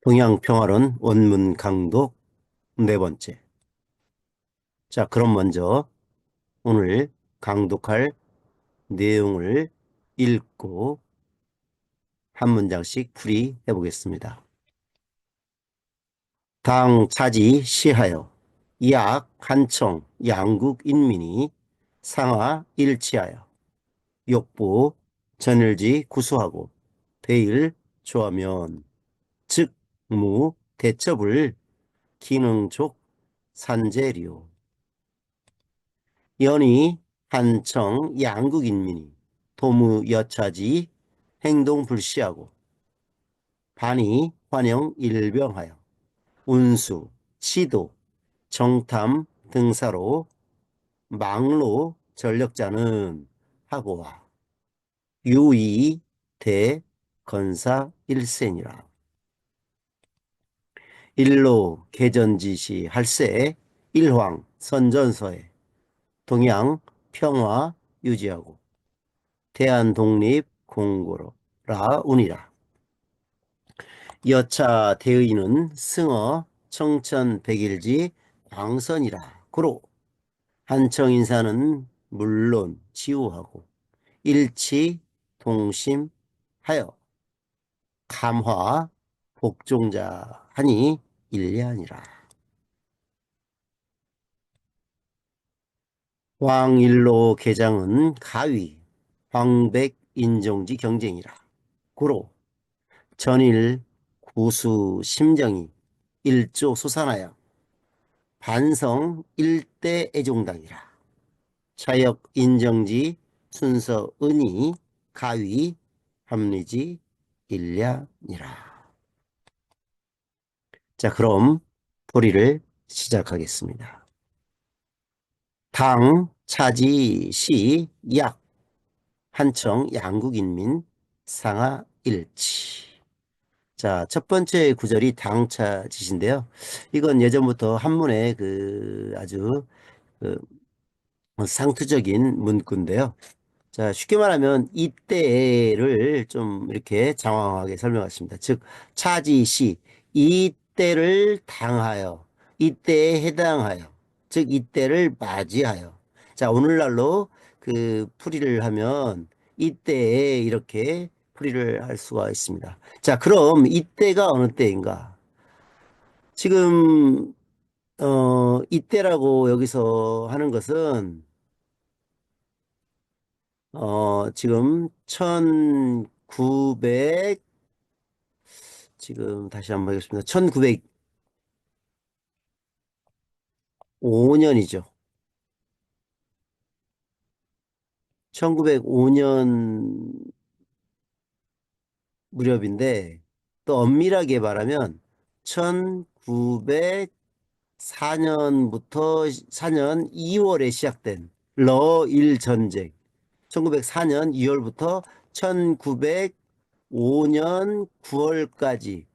동양평화론 원문 강독 네 번째. 자, 그럼 먼저 오늘 강독할 내용을 읽고 한 문장씩 풀이해 보겠습니다. 당 차지 시하여 약 한청 양국 인민이 상하 일치하여 욕보 전일지 구수하고 대일 조하면 즉무 대첩을 기능족 산재리요. 연이 한청 양국인민이 도무여차지 행동 불시하고 반이 환영 일병하여 운수, 시도, 정탐 등사로 망로 전력자는 하고와 유의 대 건사 일센이라. 일로 개전지시 할세 일황 선전서에 동양 평화 유지하고 대한 독립 공고라 운이라. 여차 대의는 승어 청천 백일지 광선이라. 고로 한청 인사는 물론 지우하고 일치 동심하여 감화 복종자 하니 일례하니라. 왕일로 개장은 가위 황백 인종지 경쟁이라. 고로 전일 구수 심정이 일조 소산하여 반성 일대 애종당이라. 차역 인정지 순서 은이 가위 합리지 일량이라. 자, 그럼 풀이를 시작하겠습니다. 당 차지 시 약 한청 양국인민 상하 일치. 자, 첫 번째 구절이 당차지신데요. 이건 예전부터 한문의 아주 그 상투적인 문구인데요. 자, 쉽게 말하면 이때를 좀 이렇게 장황하게 설명했습니다. 즉, 차지시, 이때를 당하여, 이때에 해당하여, 즉, 이때를 맞이하여. 자, 오늘날로 풀이를 하면 이때에 이렇게 풀이를 할 수가 있습니다. 자, 그럼 이때가 어느 때인가? 지금, 이때라고 여기서 하는 것은 지금 1900, 지금 다시 한번 보겠습니다. 1905년이죠. 1905년 무렵인데, 또 엄밀하게 말하면 1904년부터 4년 2월에 시작된 러일 전쟁, 1904년 2월부터 1905년 9월까지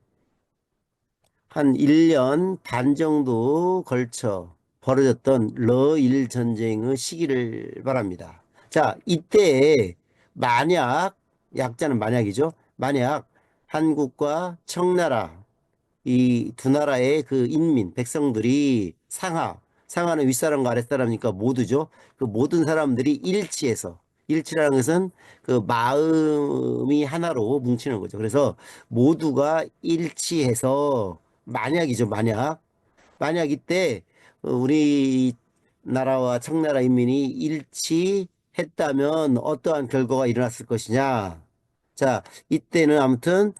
한 1년 반 정도 걸쳐 벌어졌던 러일 전쟁의 시기를 말합니다. 자, 이때 만약, 약자는 만약이죠. 만약 한국과 청나라 이 두 나라의 그 인민, 백성들이 상하는 윗사람과 아랫사람이니까 모두죠. 그 모든 사람들이 일치해서, 일치라는 것은 그 마음이 하나로 뭉치는 거죠. 그래서 모두가 일치해서 만약이죠, 만약 이때 우리나라와 청나라 인민이 일치했다면 어떠한 결과가 일어났을 것이냐. 자, 이때는 아무튼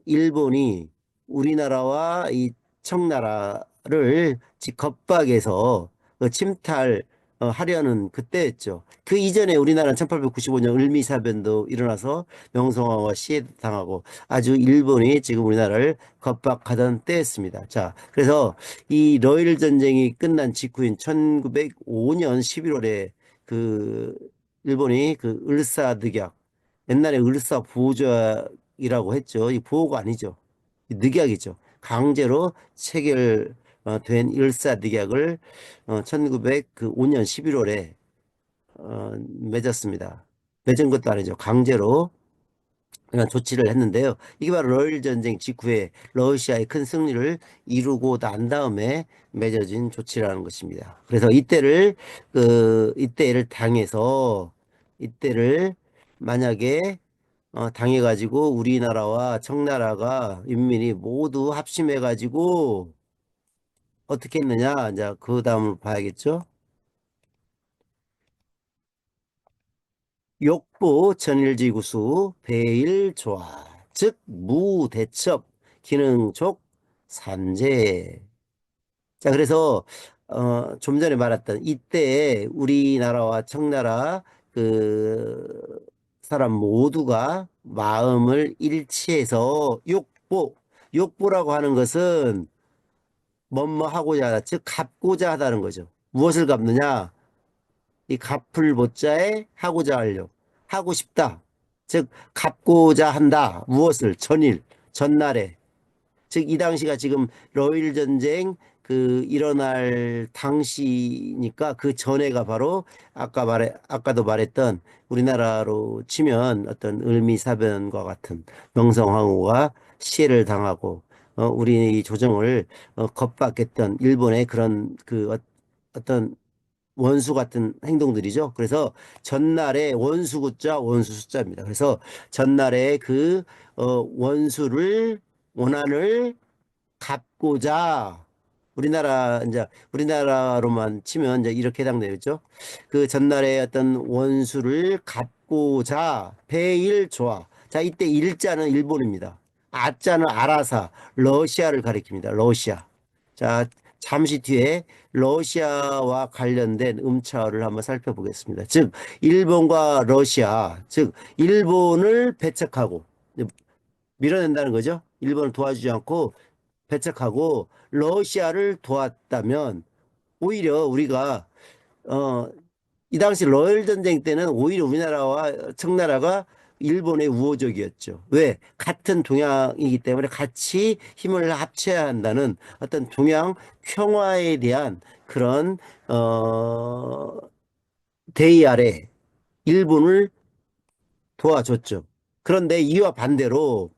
일본이 우리나라와 이 청나라를 겁박해서 침탈하려는 그때였죠. 그 이전에 우리나라는 1895년 을미사변도 일어나서 명성황후가 시해당하고 아주 일본이 지금 우리나라를 겁박하던 때였습니다. 자, 그래서 이 러일 전쟁이 끝난 직후인 1905년 11월에 그 일본이 을사늑약, 옛날에 을사보조약이라고 했죠. 이 보호가 아니죠. 늑약이죠. 강제로 체결된 을사늑약을 1905년 11월에 맺었습니다. 맺은 것도 아니죠. 강제로 이런 조치를 했는데요. 이게 바로 러일 전쟁 직후에 러시아의 큰 승리를 이루고 난 다음에 맺어진 조치라는 것입니다. 그래서 이때를 당해서 이때를 만약에 당해가지고 우리나라와 청나라가 인민이 모두 합심해가지고 어떻게 했느냐? 이제 그 다음을 봐야겠죠. 욕보 전일지구수 배일조화 즉 무대첩 기능족 산재. 자, 그래서 좀 전에 말했던 이때 우리나라와 청나라 그 사람 모두가 마음을 일치해서 욕보라고 하는 것은 뭐뭐 하고자 하다, 즉 갚고자 하다는 거죠. 무엇을 갚느냐? 이 갚을 못자에 하고자 하려 하고 싶다. 즉 갚고자 한다. 무엇을? 전날에. 즉 이 당시가 지금 러일 전쟁 일어날 당시니까 그 전에가 바로 아까도 말했던 우리나라로 치면 어떤 을미사변과 같은 명성황후가 시해를 당하고 우리 조정을 겁박했던 일본의 그런 어떤 원수 같은 행동들이죠. 그래서 전날에 원수구자 원수 숫자입니다. 그래서 전날에 원수를 원한을 갚고자 우리나라로만 치면 이제 이렇게 해당되겠죠. 그 전날에 어떤 원수를 갚고자 배일조화. 자, 이때 일자는 일본입니다. 아자는 아라사, 러시아를 가리킵니다. 러시아. 자, 잠시 뒤에 러시아와 관련된 음차를 한번 살펴보겠습니다. 즉, 일본과 러시아, 즉, 일본을 배척하고 밀어낸다는 거죠. 일본을 도와주지 않고 배척하고 러시아를 도왔다면 오히려 우리가 어, 이 당시 러일 전쟁 때는 오히려 우리나라와 청나라가 일본의 우호적이었죠. 왜? 같은 동양이기 때문에 같이 힘을 합쳐야 한다는 어떤 동양 평화에 대한 그런 대의 아래 일본을 도와줬죠. 그런데 이와 반대로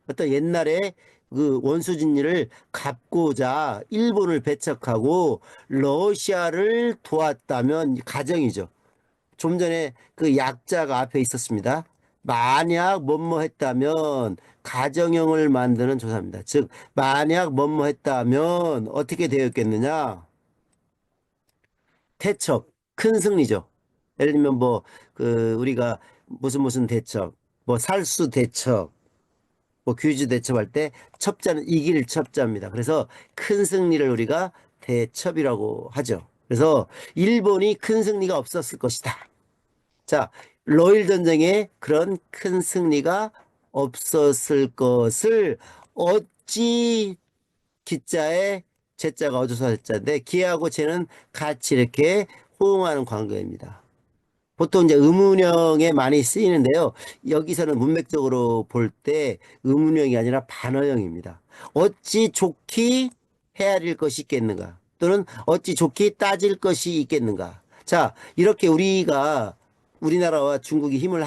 어떤 옛날에 그 원수진리를 갚고자 일본을 배척하고 러시아를 도왔다면 가정이죠. 좀 전에 그 약자가 앞에 있었습니다. 만약 뭐뭐 했다면 가정형을 만드는 조사입니다. 즉 만약 뭐뭐 했다면 어떻게 되었겠느냐? 대첩, 큰 승리죠. 예를 들면 뭐 우리가 무슨 대첩, 뭐 살수 대첩, 뭐 퀴즈 대첩할 때 첩자는 이길 첩자입니다. 그래서 큰 승리를 우리가 대첩이라고 하죠. 그래서 일본이 큰 승리가 없었을 것이다. 자, 러일 전쟁에 그런 큰 승리가 없었을 것을 어찌 기자에 제자가 어조사 제자인데 기하고 쟤는 같이 이렇게 호응하는 관계입니다. 보통 이제 의문형에 많이 쓰이는데요. 여기서는 문맥적으로 볼 때 의문형이 아니라 반어형입니다. 어찌 좋기 헤아릴 것이 있겠는가? 또는 어찌 좋기 따질 것이 있겠는가? 자, 이렇게 우리나라와 중국이 힘을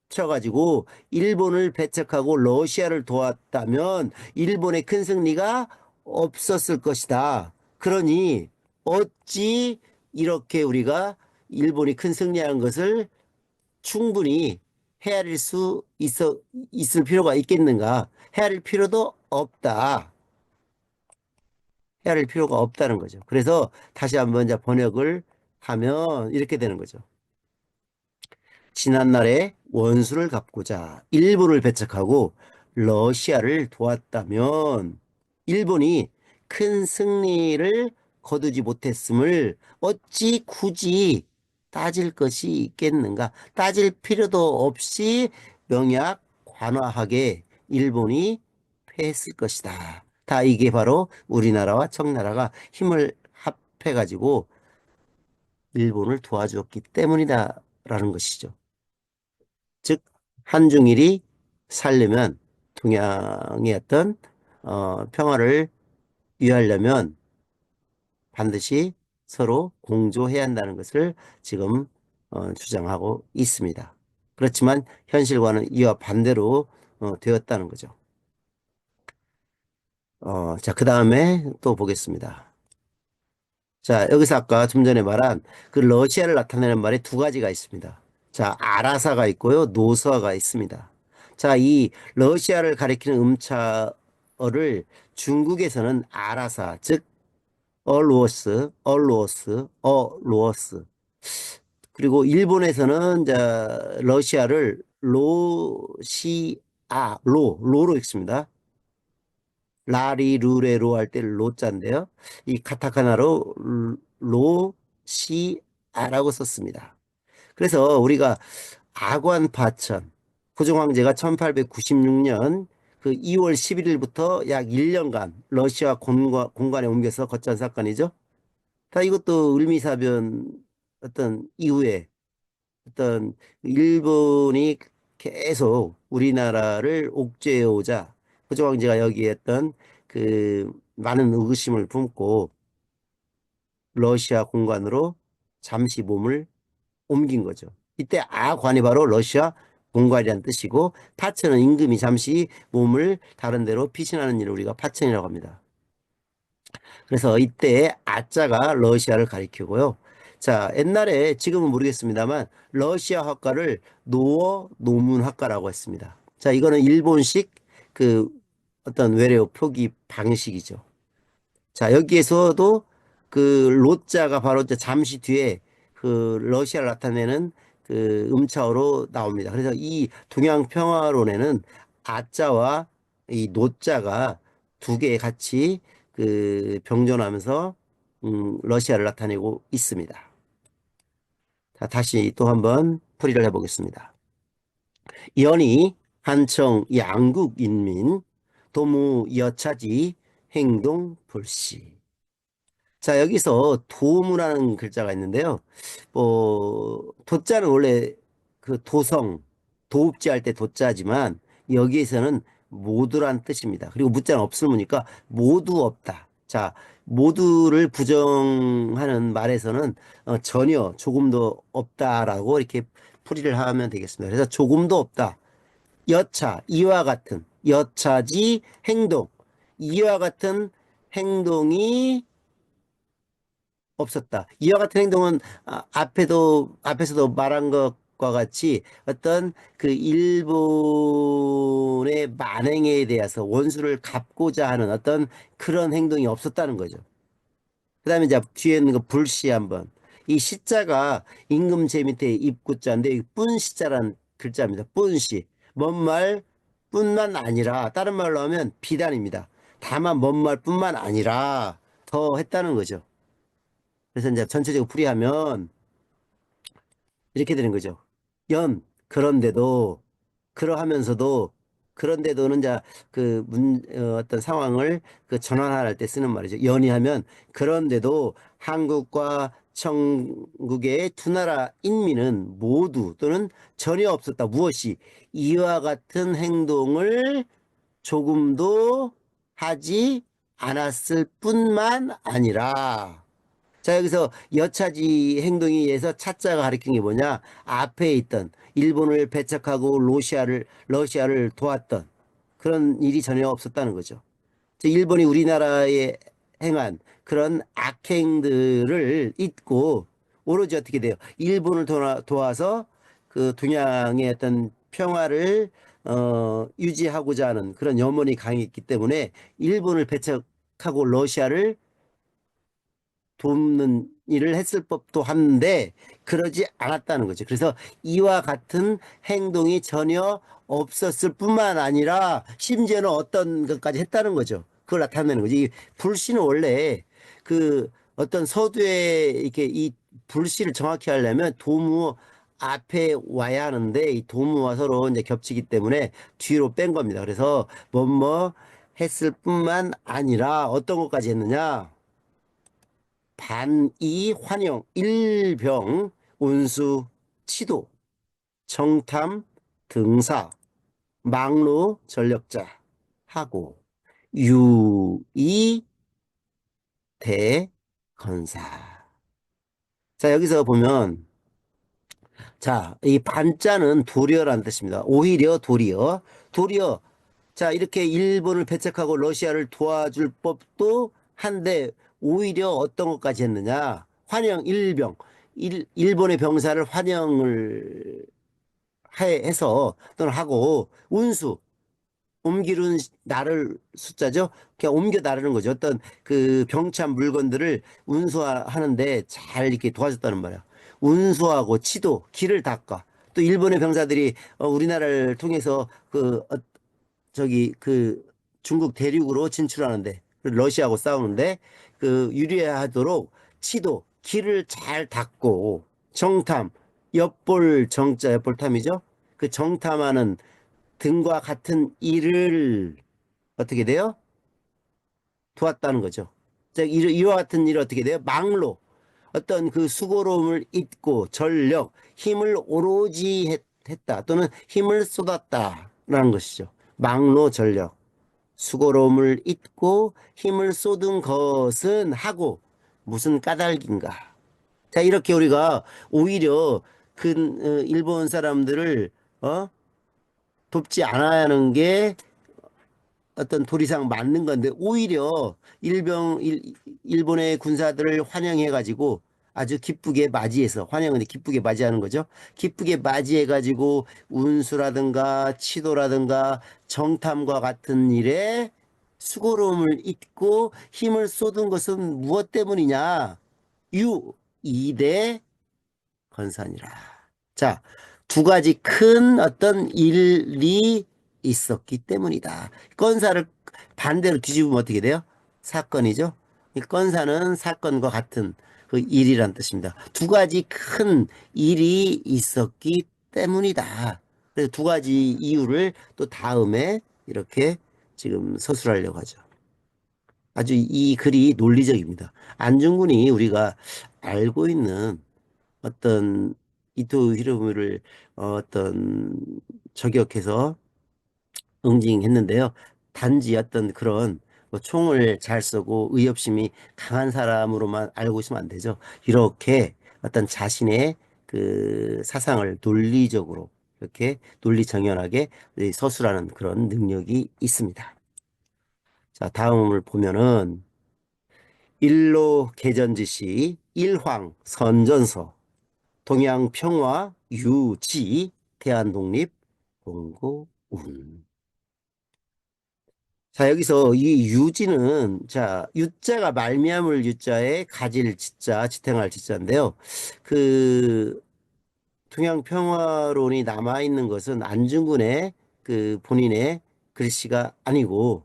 합쳐가지고 일본을 배척하고 러시아를 도왔다면 일본의 큰 승리가 없었을 것이다. 그러니 어찌 이렇게 우리가 일본이 큰 승리한 것을 충분히 헤아릴 수 있을 필요가 있겠는가? 헤아릴 필요도 없다. 헤아릴 필요가 없다는 거죠. 그래서 다시 한번 이제 번역을 하면 이렇게 되는 거죠. 지난날에 원수를 갚고자 일본을 배척하고 러시아를 도왔다면 일본이 큰 승리를 거두지 못했음을 어찌 굳이 따질 것이 있겠는가? 따질 필요도 없이 명약 관화하게 일본이 패했을 것이다. 다 이게 바로 우리나라와 청나라가 힘을 합해가지고 일본을 도와주었기 때문이다라는 것이죠. 즉 한중일이 살려면 동양의 어떤 평화를 위하려면 반드시 서로 공조해야 한다는 것을 지금 주장하고 있습니다. 그렇지만 현실과는 이와 반대로 되었다는 거죠. 자, 그 다음에 또 보겠습니다. 자, 여기서 아까 좀 전에 말한 그 러시아를 나타내는 말이 두 가지가 있습니다. 자, 아라사가 있고요, 노서가 있습니다. 자, 이 러시아를 가리키는 음차어를 중국에서는 아라사, 즉 얼로어스. 그리고 일본에서는 자, 러시아를 로로 읽습니다. 라리 루레로 할 때 로자인데요. 이 카타카나로 로시아라고 썼습니다. 그래서 우리가 아관파천 고종 황제가 1896년 그 2월 11일부터 약 1년간 러시아 공관에 옮겨서 거쳐한 사건이죠. 다 이것도 을미사변 어떤 이후에 어떤 일본이 계속 우리나라를 옥죄어오자 고종 황제가 여기에 했던 그 많은 의구심을 품고 러시아 공관으로 잠시 몸을 옮긴 거죠. 이때 아관이 바로 러시아 공관이라는 뜻이고 파천은 임금이 잠시 몸을 다른 데로 피신하는 일을 우리가 파천이라고 합니다. 그래서 이때 아자가 러시아를 가리키고요. 자, 옛날에 지금은 모르겠습니다만 러시아 학과를 노어 노문학과라고 했습니다. 자, 이거는 일본식 그 어떤 외래어 표기 방식이죠. 자, 여기에서도 그 로자가 바로 이제 잠시 뒤에 그 러시아를 나타내는 그 음차어로 나옵니다. 그래서 이 동양평화론에는 아자와 이 노자가 두 개 같이 그 병존하면서 러시아를 나타내고 있습니다. 자, 다시 또 한번 풀이를 해보겠습니다. 연희 한청 양국인민 도무 여차지 행동 불시. 자, 여기서 도무라는 글자가 있는데요. 도자는 원래 그 도성, 도읍지 할 때 도자지만 여기에서는 모두란 뜻입니다. 그리고 무자는 없을무니까 모두 없다. 자, 모두를 부정하는 말에서는 전혀 조금도 없다라고 이렇게 풀이를 하면 되겠습니다. 그래서 조금도 없다. 여차, 이와 같은, 여차지 행동, 이와 같은 행동이 없었다. 이와 같은 행동은 앞에서도 말한 것과 같이 어떤 그 일본의 만행에 대해서 원수를 갚고자 하는 어떤 그런 행동이 없었다는 거죠. 그다음에 이제 뒤에 있는 거 불시 한번. 이 시자가 임금 제 밑에 입구자인데 이 뿐시자란 글자입니다. 뿐시. 뭔 말 뿐만 아니라 다른 말로 하면 비단입니다. 다만 뭔 말뿐만 아니라 더 했다는 거죠. 그래서 이제 전체적으로 풀이하면 이렇게 되는 거죠. 그런데도 그러하면서도 그런데도는 이제 어떤 상황을 그 전환할 때 쓰는 말이죠. 연이하면 그런데도 한국과 청국의 두 나라 인민은 모두 또는 전혀 없었다. 무엇이 이와 같은 행동을 조금도 하지 않았을 뿐만 아니라 자, 여기서 여차지 행동에 의해서 차자가 가리킨 게 뭐냐? 앞에 있던 일본을 배척하고 러시아를 도왔던 그런 일이 전혀 없었다는 거죠. 즉, 일본이 우리나라에 행한 그런 악행들을 잊고 오로지 어떻게 돼요? 일본을 도와서 그 동양의 어떤 평화를 유지하고자 하는 그런 염원이 강했기 때문에 일본을 배척하고 러시아를 돕는 일을 했을 법도 한데 그러지 않았다는 거죠. 그래서 이와 같은 행동이 전혀 없었을 뿐만 아니라 심지어는 어떤 것까지 했다는 거죠. 그걸 나타내는 거죠. 이 불씨는 원래 그 어떤 서두에 이렇게 이 불씨를 정확히 하려면 도무 앞에 와야 하는데 이 도무와 서로 이제 겹치기 때문에 뒤로 뺀 겁니다. 그래서 뭐뭐 했을 뿐만 아니라 어떤 것까지 했느냐? 반이 환영 일병 운수 치도 정탐 등사 망로 전력자 하고 유의 대건사. 자, 여기서 보면 자, 이 반자는 도리어라는 뜻입니다. 오히려 도리어. 도리어. 자, 이렇게 일본을 배척하고 러시아를 도와줄 법도 한데 오히려 어떤 것까지 했느냐? 환영 일병. 일본의 병사를 환영을 해서 또는 하고 운수. 옮기는 나를 숫자죠. 그냥 옮겨 나르는 거죠. 어떤 그 병참 물건들을 운수하는데 잘 이렇게 도와줬다는 말이야. 운수하고 치도 길을 닦아. 또 일본의 병사들이 우리나라를 통해서 저기 그 중국 대륙으로 진출하는데 러시아하고 싸우는데 그 유리하도록 치도 길을 잘 닦고 정탐 엿볼 정자 엿볼탐이죠. 그 정탐하는 등과 같은 일을 어떻게 돼요? 도왔다는 거죠. 자, 이와 같은 일을 어떻게 돼요? 망로. 어떤 그 수고로움을 잇고 전력, 힘을 오로지 했다. 또는 힘을 쏟았다라는 것이죠. 망로 전력. 수고로움을 잇고 힘을 쏟은 것은 하고 무슨 까닭인가. 자, 이렇게 우리가 오히려 그 일본 사람들을 어? 돕지 않아야 하는 게 어떤 도리상 맞는 건데 오히려 일본의 군사들을 환영해 가지고 아주 기쁘게 맞이해서 환영은 기쁘게 맞이하는 거죠. 기쁘게 맞이해 가지고 운수라든가 치도라든가 정탐과 같은 일에 수고로움을 잇고 힘을 쏟은 것은 무엇 때문이냐? 이대 건산이라. 자, 두 가지 큰 어떤 일이 있었기 때문이다. 건사를 반대로 뒤집으면 어떻게 돼요? 사건이죠. 이 건사는 사건과 같은 그 일이란 뜻입니다. 두 가지 큰 일이 있었기 때문이다. 그래서 두 가지 이유를 또 다음에 이렇게 지금 서술하려고 하죠. 아주 이 글이 논리적입니다. 안중근이 우리가 알고 있는 어떤 이토 히로부미를 어떤 저격해서 응징했는데요. 단지 어떤 그런 뭐 총을 잘 쏘고 의협심이 강한 사람으로만 알고 있으면 안 되죠. 이렇게 어떤 자신의 그 사상을 논리적으로 이렇게 논리정연하게 서술하는 그런 능력이 있습니다. 자, 다음을 보면은 일로 개전지시 일황 선전서 동양평화 유지 대한독립 공고운. 자, 여기서 이 유지는 자 유자가 말미암을 유자에 가질 지자 지탱할 지자인데요. 그 동양평화론이 남아 있는 것은 안중근의 그 본인의 글씨가 아니고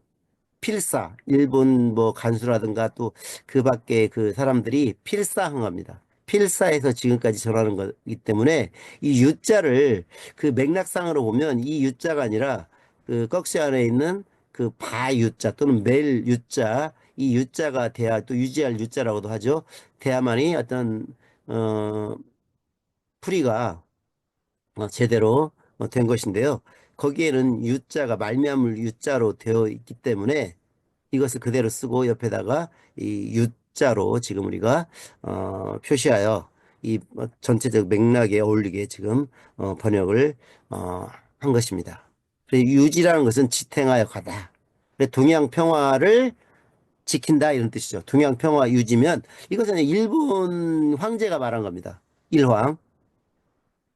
필사, 일본 뭐 간수라든가 또 그 밖에 그 사람들이 필사항합니다. 필사에서 지금까지 전하는 거기 때문에 이 유자를 그 맥락상으로 보면 이 유자가 아니라 그 꺽쇠 안에 있는 그 바유자 또는 멜 유자 이 유자가 돼야 또 유지할 유자라고도 하죠. 돼야만이 어떤 어 풀이가 제대로 된 것인데요. 거기에는 유자가 말미암을 유자로 되어 있기 때문에 이것을 그대로 쓰고 옆에다가 이 U자로 지금 우리가 표시하여 이 전체적 맥락에 어울리게 지금 번역을 한 것입니다. 그래서 유지라는 것은 지탱하여 가다. 그래서 동양 평화를 지킨다 이런 뜻이죠. 동양 평화 유지면 이것은 일본 황제가 말한 겁니다. 일황.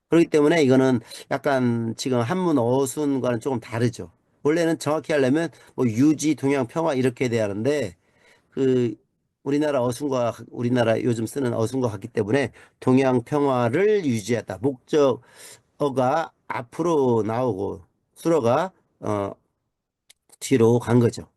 그렇기 때문에 이거는 약간 지금 한문 어순과는 조금 다르죠. 원래는 정확히 하려면 뭐 유지, 동양 평화 이렇게 돼야 하는데 그 우리나라 어순과 우리나라 요즘 쓰는 어순과 같기 때문에 동양 평화를 유지하다. 목적어가 앞으로 나오고 수어가 뒤로 간 거죠.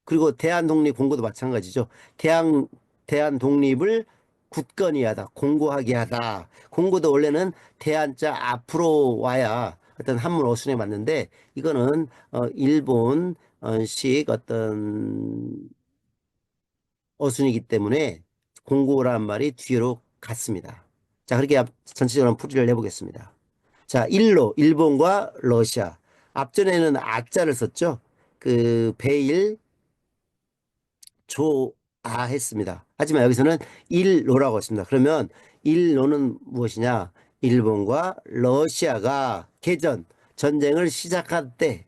그리고 대한독립 공고도 마찬가지죠. 대한 독립을 굳건히 하다, 공고하게 하다. 공고도 원래는 대한자 앞으로 와야 어떤 한문 어순에 맞는데 이거는 일본식 어떤 어순이기 때문에 공고란 말이 뒤로 갔습니다. 자, 그렇게 전체적으로 풀이를 해보겠습니다. 자, 일본과 러시아. 앞전에는 아자를 썼죠. 그 베일, 조아했습니다. 하지만 여기서는 일로라고 했습니다. 그러면 일로는 무엇이냐? 일본과 러시아가 개전, 전쟁을 시작한 때,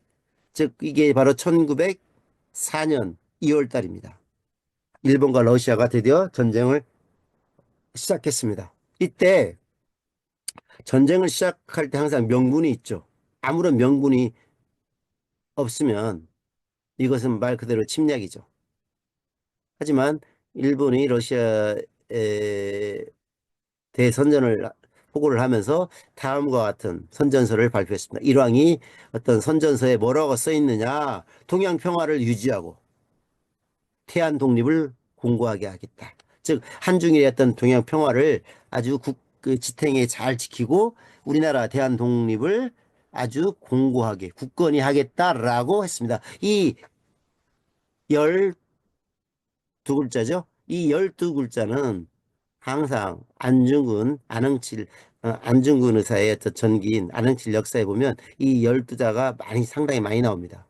즉 이게 바로 1904년 2월 달입니다. 일본과 러시아가 드디어 전쟁을 시작했습니다. 이때 전쟁을 시작할 때 항상 명분이 있죠. 아무런 명분이 없으면 이것은 말 그대로 침략이죠. 하지만 일본이 러시아에 대선전을 보고를 하면서 다음과 같은 선전서를 발표했습니다. 일왕이 어떤 선전서에 뭐라고 써 있느냐? 동양 평화를 유지하고 태안 독립을 공고하게 하겠다. 즉 한중일의 어떤 동양 평화를 아주 그 지탱에 잘 지키고 우리나라 대한 독립을 아주 공고하게 굳건히 하겠다라고 했습니다. 이 12글자죠. 이 12글자는 항상 안중근, 안중근 의사의 어떤 전기인 안흥칠 역사에 보면 이 12자가 상당히 많이 나옵니다.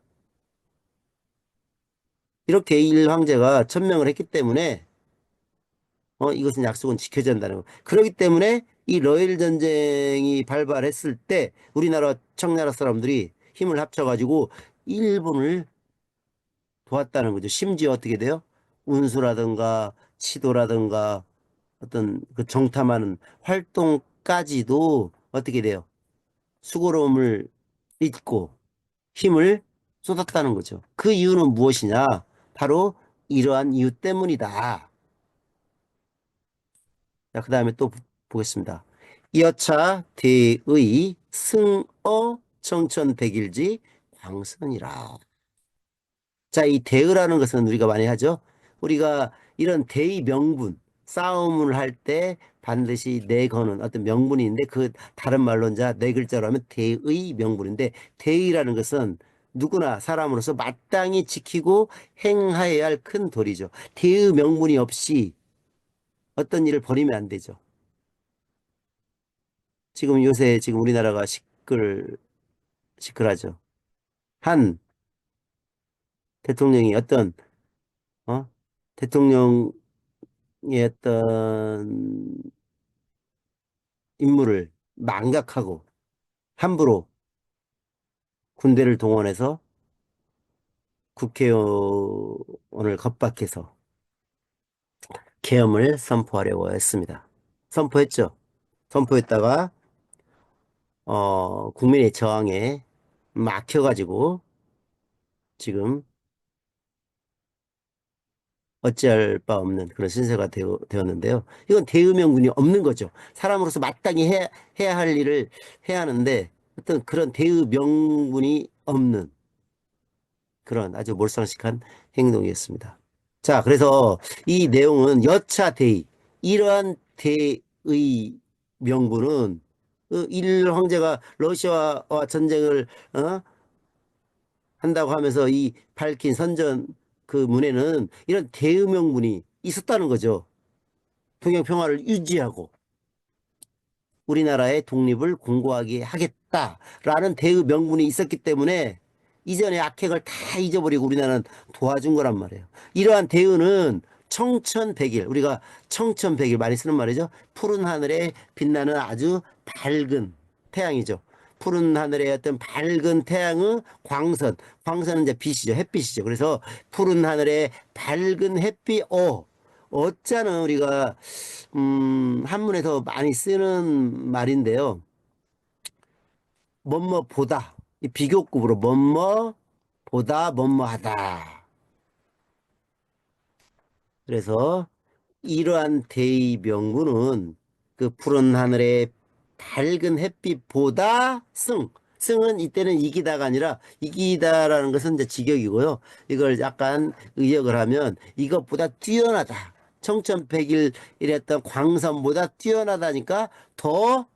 이렇게 일황제가 천명을 했기 때문에 이것은 약속은 지켜져야 한다는 거. 그렇기 때문에 이 러일 전쟁이 발발했을 때 우리나라 청나라 사람들이 힘을 합쳐가지고 일본을 도왔다는 거죠. 심지어 어떻게 돼요? 운수라든가 치도라든가 어떤 그 정탐하는 활동까지도 어떻게 돼요? 수고로움을 잊고 힘을 쏟았다는 거죠. 그 이유는 무엇이냐? 바로 이러한 이유 때문이다. 자, 그 다음에 또 보겠습니다. 여차 대의 승어 청천백일지 광선이라. 자, 이 대의라는 것은 우리가 많이 하죠. 우리가 이런 대의 명분, 싸움을 할 때 반드시 내거는 어떤 명분이 있는데 그 다른 말로 이제 네 글자로 하면 대의 명분인데 대의라는 것은 누구나 사람으로서 마땅히 지키고 행하여야 할 큰 도리죠. 대의 명분이 없이 어떤 일을 벌이면 안 되죠. 지금 요새 지금 우리나라가 시끌하죠. 한 대통령이 어떤 어? 대통령의 어떤 임무를 망각하고 함부로 군대를 동원해서 국회의원을 겁박해서 계엄을 선포하려고 했습니다. 선포했죠. 선포했다가 국민의 저항에 막혀가지고 지금 어찌할 바 없는 그런 신세가 되었는데요. 이건 대의명분이 없는 거죠. 사람으로서 마땅히 해야 할 일을 해야 하는데 어떤 그런 대의명분이 없는 그런 아주 몰상식한 행동이었습니다. 자, 그래서 이 내용은 여차 대의, 이러한 대의 명분은 일 황제가 러시아와 전쟁을 한다고 하면서 이 밝힌 선전 그 문에는 이런 대의 명분이 있었다는 거죠. 동양 평화를 유지하고 우리나라의 독립을 공고하게 하겠다라는 대의 명분이 있었기 때문에 이전의 악행을 다 잊어버리고 우리나라는 도와준 거란 말이에요. 이러한 대의는 청천백일, 우리가 청천백일 많이 쓰는 말이죠. 푸른 하늘에 빛나는 아주 밝은 태양이죠. 푸른 하늘의 어떤 밝은 태양의 광선, 광선은 이제 빛이죠. 햇빛이죠. 그래서 푸른 하늘에 밝은 햇빛, 어쩌는 우리가 한문에서 많이 쓰는 말인데요. 뭐뭐 보다. 이 비교급으로 뭐뭐 보다 뭐뭐하다. 그래서 이러한 대의명분은 그 푸른 하늘의 밝은 햇빛보다 승은 이때는 이기다가 아니라 이기다라는 것은 이제 직역이고요. 이걸 약간 의역을 하면 이것보다 뛰어나다. 청천백일이랬던 광선보다 뛰어나다니까 더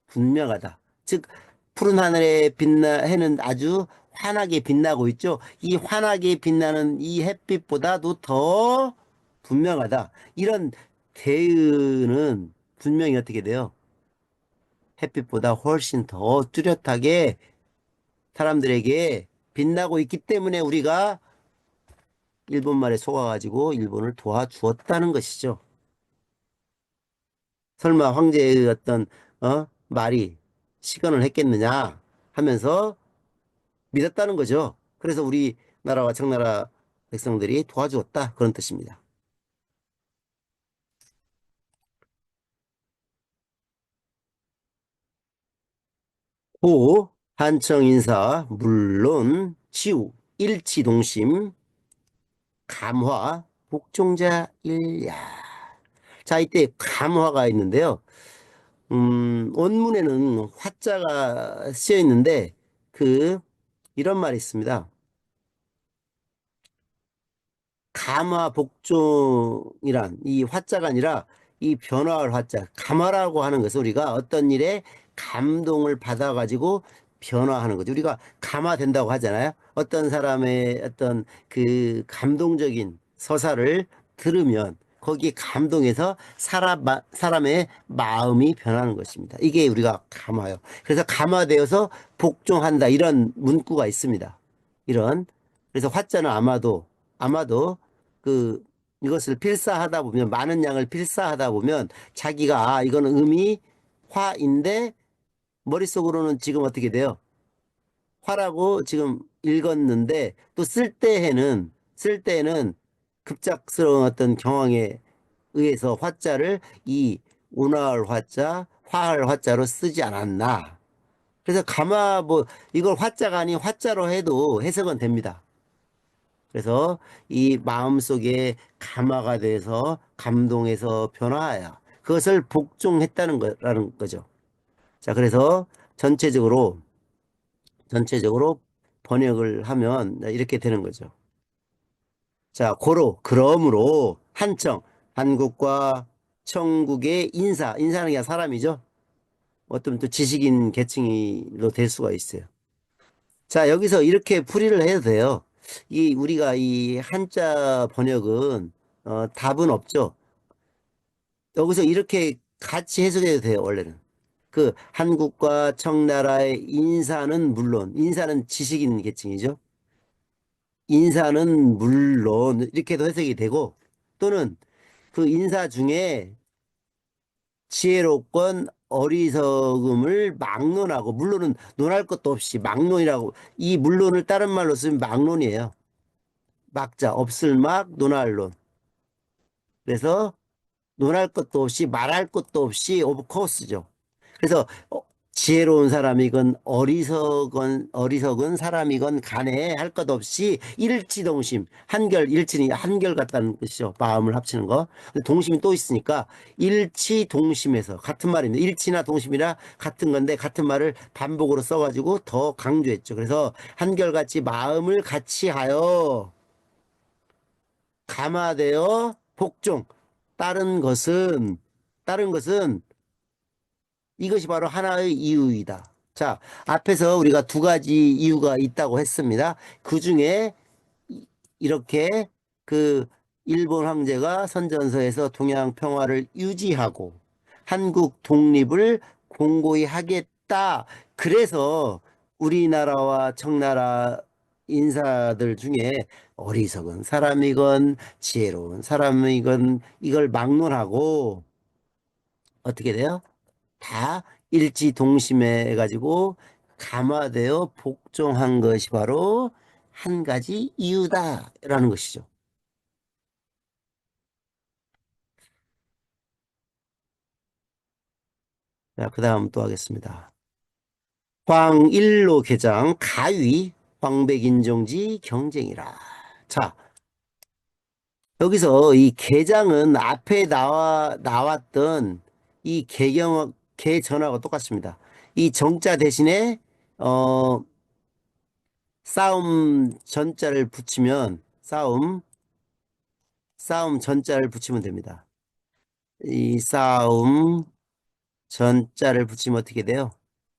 분명하다. 즉 푸른 하늘에 해는 아주 환하게 빛나고 있죠. 이 환하게 빛나는 이 햇빛보다도 더 분명하다. 이런 대의는 분명히 어떻게 돼요? 햇빛보다 훨씬 더 뚜렷하게 사람들에게 빛나고 있기 때문에 우리가 일본말에 속아가지고 일본을 도와주었다는 것이죠. 설마 황제의 어떤 말이 시건을 했겠느냐 하면서 믿었다는 거죠. 그래서 우리나라와 청나라 백성들이 도와주었다. 그런 뜻입니다. 호, 한청 인사, 물론, 치우, 일치동심, 감화, 복종자 일야. 자, 이때 감화가 있는데요. 원문에는 화자가 쓰여 있는데, 이런 말이 있습니다. 감화 복종이란 이 화자가 아니라 이 변화할 화자, 감화라고 하는 것은 우리가 어떤 일에 감동을 받아가지고 변화하는 거죠. 우리가 감화된다고 하잖아요. 어떤 사람의 어떤 그 감동적인 서사를 들으면 거기에 감동해서 사람의 마음이 변하는 것입니다. 이게 우리가 감화요. 그래서 감화되어서 복종한다. 이런 문구가 있습니다. 이런. 그래서 화자는 아마도 그 이것을 필사하다 보면 많은 양을 필사하다 보면 자기가 이거는 음이 화인데 머릿속으로는 지금 어떻게 돼요? 화라고 지금 읽었는데 또 쓸 때에는 급작스러운 어떤 경황에 의해서 화자를 이 온화할 화자, 화할 화자로 쓰지 않았나. 그래서 가마 뭐 이걸 화자가 아닌 화자로 해도 해석은 됩니다. 그래서 이 마음속에 감화가 돼서 감동해서 변화하여 그것을 복종했다는 거라는 거죠. 자, 그래서 전체적으로 번역을 하면 이렇게 되는 거죠. 자, 그러므로 한국과 청국의 인사는 그냥 사람이죠. 어떤 또 지식인 계층으로 될 수가 있어요. 자, 여기서 이렇게 풀이를 해도 돼요. 우리가 이 한자 번역은, 답은 없죠. 여기서 이렇게 같이 해석해도 돼요, 원래는. 한국과 청나라의 인사는 지식인 계층이죠. 인사는 물론, 이렇게도 해석이 되고, 또는 그 인사 중에 지혜롭건 어리석음을 막론하고, 물론은 논할 것도 없이 막론이라고, 이 물론을 다른 말로 쓰면 막론이에요. 막자, 없을 막, 논할론. 그래서 논할 것도 없이 말할 것도 없이 오브 코스죠. 그래서 지혜로운 사람이건 어리석은 사람이건 간에 할 것 없이 일치동심, 일치는 한결 같다는 뜻이죠. 마음을 합치는 거. 근데 동심이 또 있으니까 일치동심에서 같은 말입니다. 일치나 동심이나 같은 건데 같은 말을 반복으로 써가지고 더 강조했죠. 그래서 한결같이 마음을 같이 하여 감화되어 복종. 다른 것은 이것이 바로 하나의 이유이다. 자, 앞에서 우리가 두 가지 이유가 있다고 했습니다. 그 중에 이렇게 그 일본 황제가 선전서에서 동양 평화를 유지하고 한국 독립을 공고히 하겠다. 그래서 우리나라와 청나라 인사들 중에 어리석은 사람이건 지혜로운 사람이건 이걸 막론하고 어떻게 돼요? 다 일지동심해 가지고 감화되어 복종한 것이 바로 한 가지 이유다라는 것이죠. 자, 그 다음 또 하겠습니다. 황일로 개장 가위 황백인종지 경쟁이라. 자, 여기서 이 개장은 앞에 나왔던 이 개전하고 똑같습니다. 이 정자 대신에 어 싸움 전자를 붙이면 됩니다. 이 싸움 전자를 붙이면 어떻게 돼요?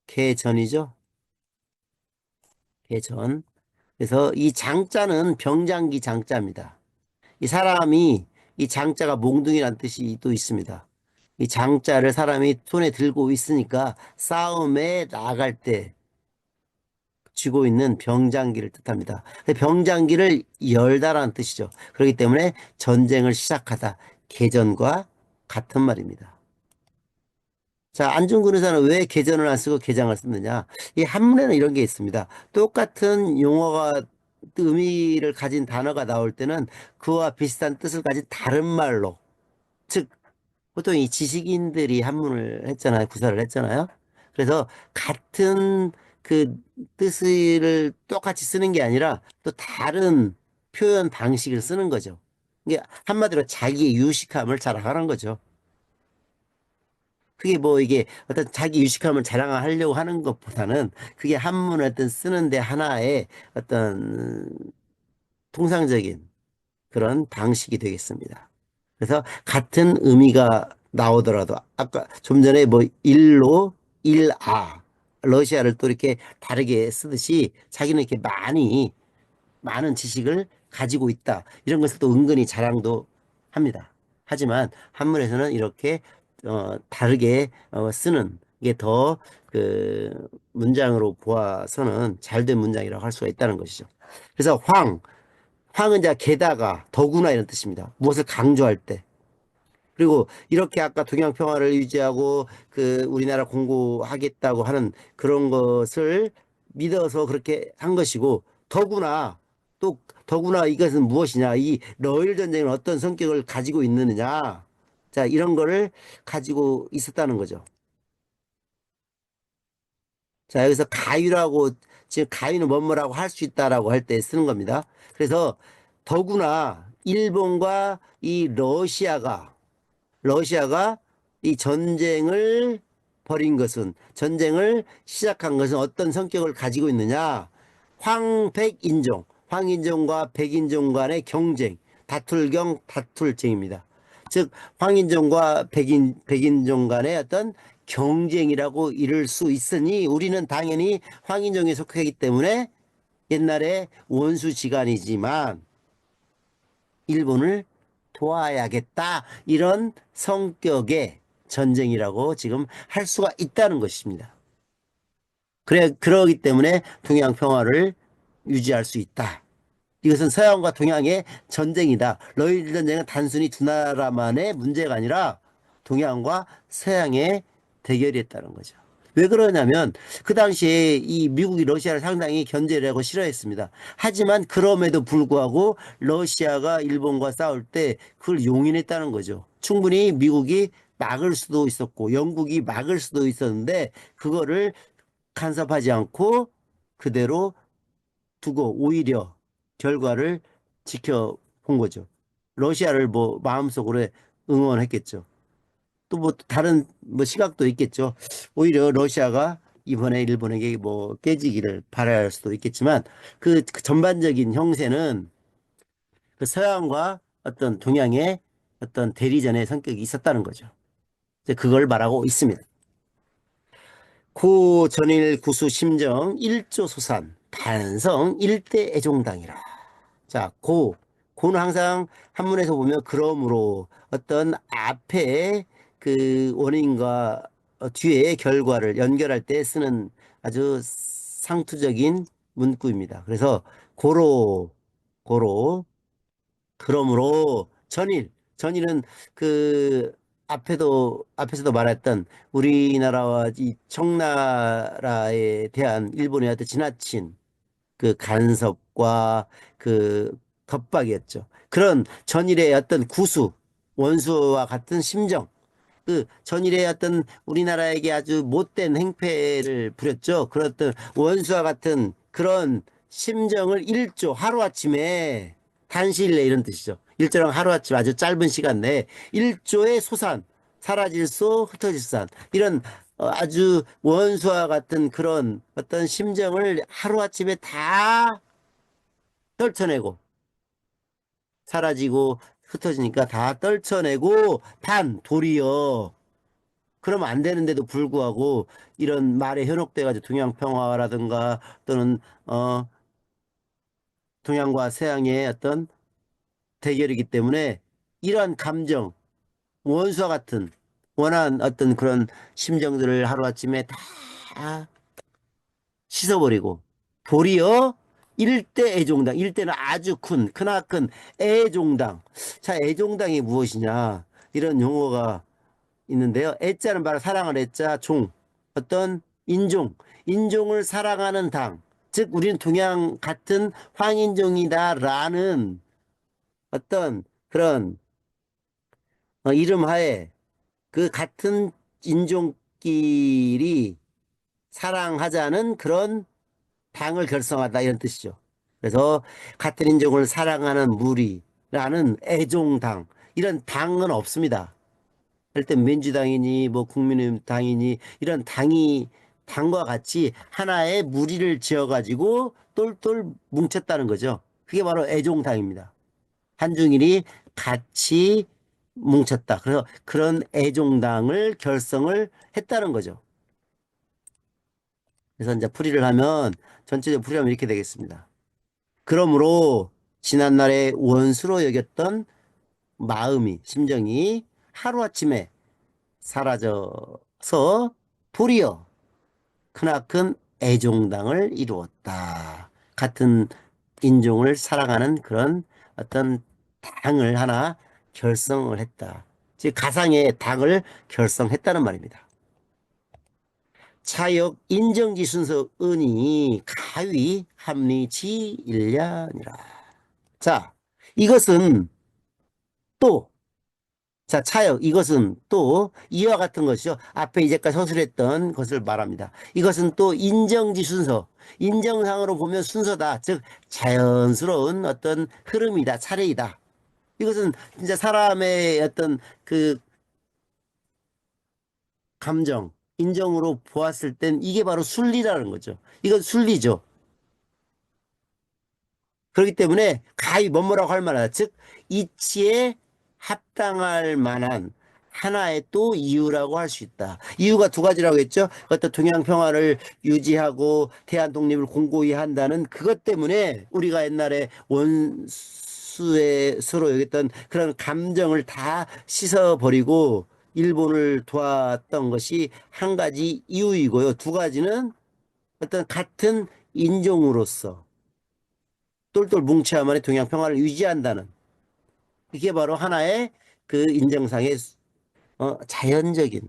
개전이죠? 개전. 그래서 이 장자는 병장기 장자입니다. 이 사람이 이 장자가 몽둥이라는 뜻이 또 있습니다. 이 장자를 사람이 손에 들고 있으니까 싸움에 나갈 때 쥐고 있는 병장기를 뜻합니다. 병장기를 열다라는 뜻이죠. 그렇기 때문에 전쟁을 시작하다, 개전과 같은 말입니다. 자, 안중근 의사는 왜 개전을 안 쓰고 개장을 쓰느냐? 이 한문에는 이런 게 있습니다. 똑같은 용어가 의미를 가진 단어가 나올 때는 그와 비슷한 뜻을 가진 다른 말로, 즉 보통 이 지식인들이 한문을 했잖아요. 구사를 했잖아요. 그래서 같은 그 뜻을 똑같이 쓰는 게 아니라 또 다른 표현 방식을 쓰는 거죠. 이게 한마디로 자기의 유식함을 자랑하는 거죠. 그게 뭐 이게 어떤 자기 유식함을 자랑하려고 하는 것보다는 그게 한문을 어떤 쓰는데 하나의 어떤 통상적인 그런 방식이 되겠습니다. 그래서 같은 의미가 나오더라도 아까 좀 전에 뭐 일로 일아 러시아를 또 이렇게 다르게 쓰듯이 자기는 이렇게 많은 지식을 가지고 있다. 이런 것을 또 은근히 자랑도 합니다. 하지만 한문에서는 이렇게 다르게 쓰는 게 더 그 문장으로 보아서는 잘된 문장이라고 할 수가 있다는 것이죠. 그래서 황은 이제 게다가 더구나 이런 뜻입니다. 무엇을 강조할 때. 그리고 이렇게 아까 동양 평화를 유지하고 그 우리나라 공고하겠다고 하는 그런 것을 믿어서 그렇게 한 것이고 더구나 또 더구나 이것은 무엇이냐 이 러일 전쟁은 어떤 성격을 가지고 있느냐 자 이런 거를 가지고 있었다는 거죠. 자 여기서 가위라고 지금 가위는 뭐뭐라고 할 수 있다라고 할 때 쓰는 겁니다. 그래서 더구나 일본과 이 러시아가 이 전쟁을 벌인 것은 전쟁을 시작한 것은 어떤 성격을 가지고 있느냐? 황백인종, 황인종과 백인종 간의 경쟁, 다툴경 다툴쟁입니다. 즉 황인종과 백인종 간의 어떤 경쟁이라고 이를 수 있으니 우리는 당연히 황인종에 속하기 때문에 옛날에 원수지간이지만 일본을 도와야겠다. 이런 성격의 전쟁이라고 지금 할 수가 있다는 것입니다. 그러기 때문에 동양 평화를 유지할 수 있다. 이것은 서양과 동양의 전쟁이다. 러일 전쟁은 단순히 두 나라만의 문제가 아니라 동양과 서양의 대결이었다는 거죠. 왜 그러냐면 그 당시에 이 미국이 러시아를 상당히 견제를 하고 싫어했습니다. 하지만 그럼에도 불구하고 러시아가 일본과 싸울 때 그걸 용인했다는 거죠. 충분히 미국이 막을 수도 있었고 영국이 막을 수도 있었는데 그거를 간섭하지 않고 그대로 두고 오히려 결과를 지켜본 거죠. 러시아를 뭐 마음속으로 응원했겠죠. 또 뭐 다른 뭐 시각도 있겠죠. 오히려 러시아가 이번에 일본에게 뭐 깨지기를 바랄 수도 있겠지만 그 전반적인 형세는 그 서양과 어떤 동양의 어떤 대리전의 성격이 있었다는 거죠. 이제 그걸 말하고 있습니다. 고 전일 구수 심정 일조소산 반성 일대 애종당이라. 자, 고는 항상 한문에서 보면 그러므로 어떤 앞에 그 원인과 뒤에 결과를 연결할 때 쓰는 아주 상투적인 문구입니다. 그래서 고로, 고로, 그러므로 전일은 그 앞에서도 말했던 우리나라와 이 청나라에 대한 일본의 어떤 지나친 그 간섭과 그 겁박이었죠. 그런 전일의 어떤 구수, 원수와 같은 심정, 그 전일의 어떤 우리나라에게 아주 못된 행패를 부렸죠. 그런 어떤 원수와 같은 그런 심정을 하루아침에 단시일 내 이런 뜻이죠. 일조랑 하루아침 아주 짧은 시간 내에 일조의 소산, 사라질 소 흩어질 산 이런 아주 원수와 같은 그런 어떤 심정을 하루아침에 다 떨쳐내고 사라지고 흩어지니까 다 떨쳐내고 도리어 그러면 안 되는데도 불구하고 이런 말에 현혹돼가지고 동양 평화라든가 또는 동양과 서양의 어떤 대결이기 때문에 이러한 감정 원수와 같은 원한 어떤 그런 심정들을 하루아침에 다 씻어버리고 도리어 일대 애종당 일대는 아주 크나큰 애종당 자 애종당이 무엇이냐 이런 용어가 있는데요. 애자는 바로 사랑을 애자, 종, 어떤 인종을 사랑하는 당. 즉, 우리는 동양 같은 황인종이다라는 어떤 그런 이름 하에 그 같은 인종끼리 사랑하자는 그런 당을 결성하다 이런 뜻이죠. 그래서 같은 인종을 사랑하는 무리라는 애종당 이런 당은 없습니다. 일단 민주당이니 뭐 국민의당이니 이런 당과 같이 하나의 무리를 지어가지고 똘똘 뭉쳤다는 거죠. 그게 바로 애종당입니다. 한중일이 같이 뭉쳤다. 그래서 그런 애종당을 결성을 했다는 거죠. 그래서 이제 풀이를 하면 전체적으로 풀이하면 이렇게 되겠습니다. 그러므로 지난날의 원수로 여겼던 마음이 심정이 하루아침에 사라져서 도리어 크나큰 애종당을 이루었다. 같은 인종을 사랑하는 그런 어떤 당을 하나 결성을 했다. 즉 가상의 당을 결성했다는 말입니다. 차역 인정지 순서 은이 가위 합리지 일냐니라. 자, 이것은 또 자, 차역. 이것은 또 이와 같은 것이죠. 앞에 이제까지 서술했던 것을 말합니다. 이것은 또 인정지 순서. 인정상으로 보면 순서다. 즉, 자연스러운 어떤 흐름이다. 차례이다. 이것은 진짜 사람의 어떤 그 감정, 인정으로 보았을 땐 이게 바로 순리라는 거죠. 이건 순리죠. 그렇기 때문에 가히 뭐뭐라고 할 만하다. 즉 이치에 합당할 만한 하나의 또 이유라고 할 수 있다. 이유가 두 가지라고 했죠. 어떤 동양 평화를 유지하고 대한 독립을 공고히 한다는 그것 때문에 우리가 옛날에 원수의 서로 여겼던 그런 감정을 다 씻어버리고 일본을 도왔던 것이 한 가지 이유이고요. 두 가지는 어떤 같은 인종으로서 똘똘 뭉쳐야만이 동양 평화를 유지한다는 이게 바로 하나의 그 인정상의 자연적인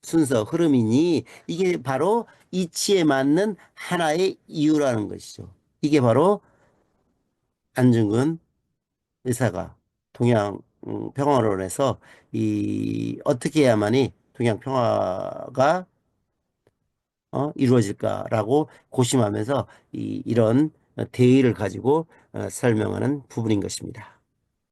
순서 흐름이니 이게 바로 이치에 맞는 하나의 이유라는 것이죠. 이게 바로 안중근 의사가 동양 평화론에서 이 어떻게 해야만이 동양 평화가 이루어질까라고 고심하면서 이런 대의를 가지고 설명하는 부분인 것입니다.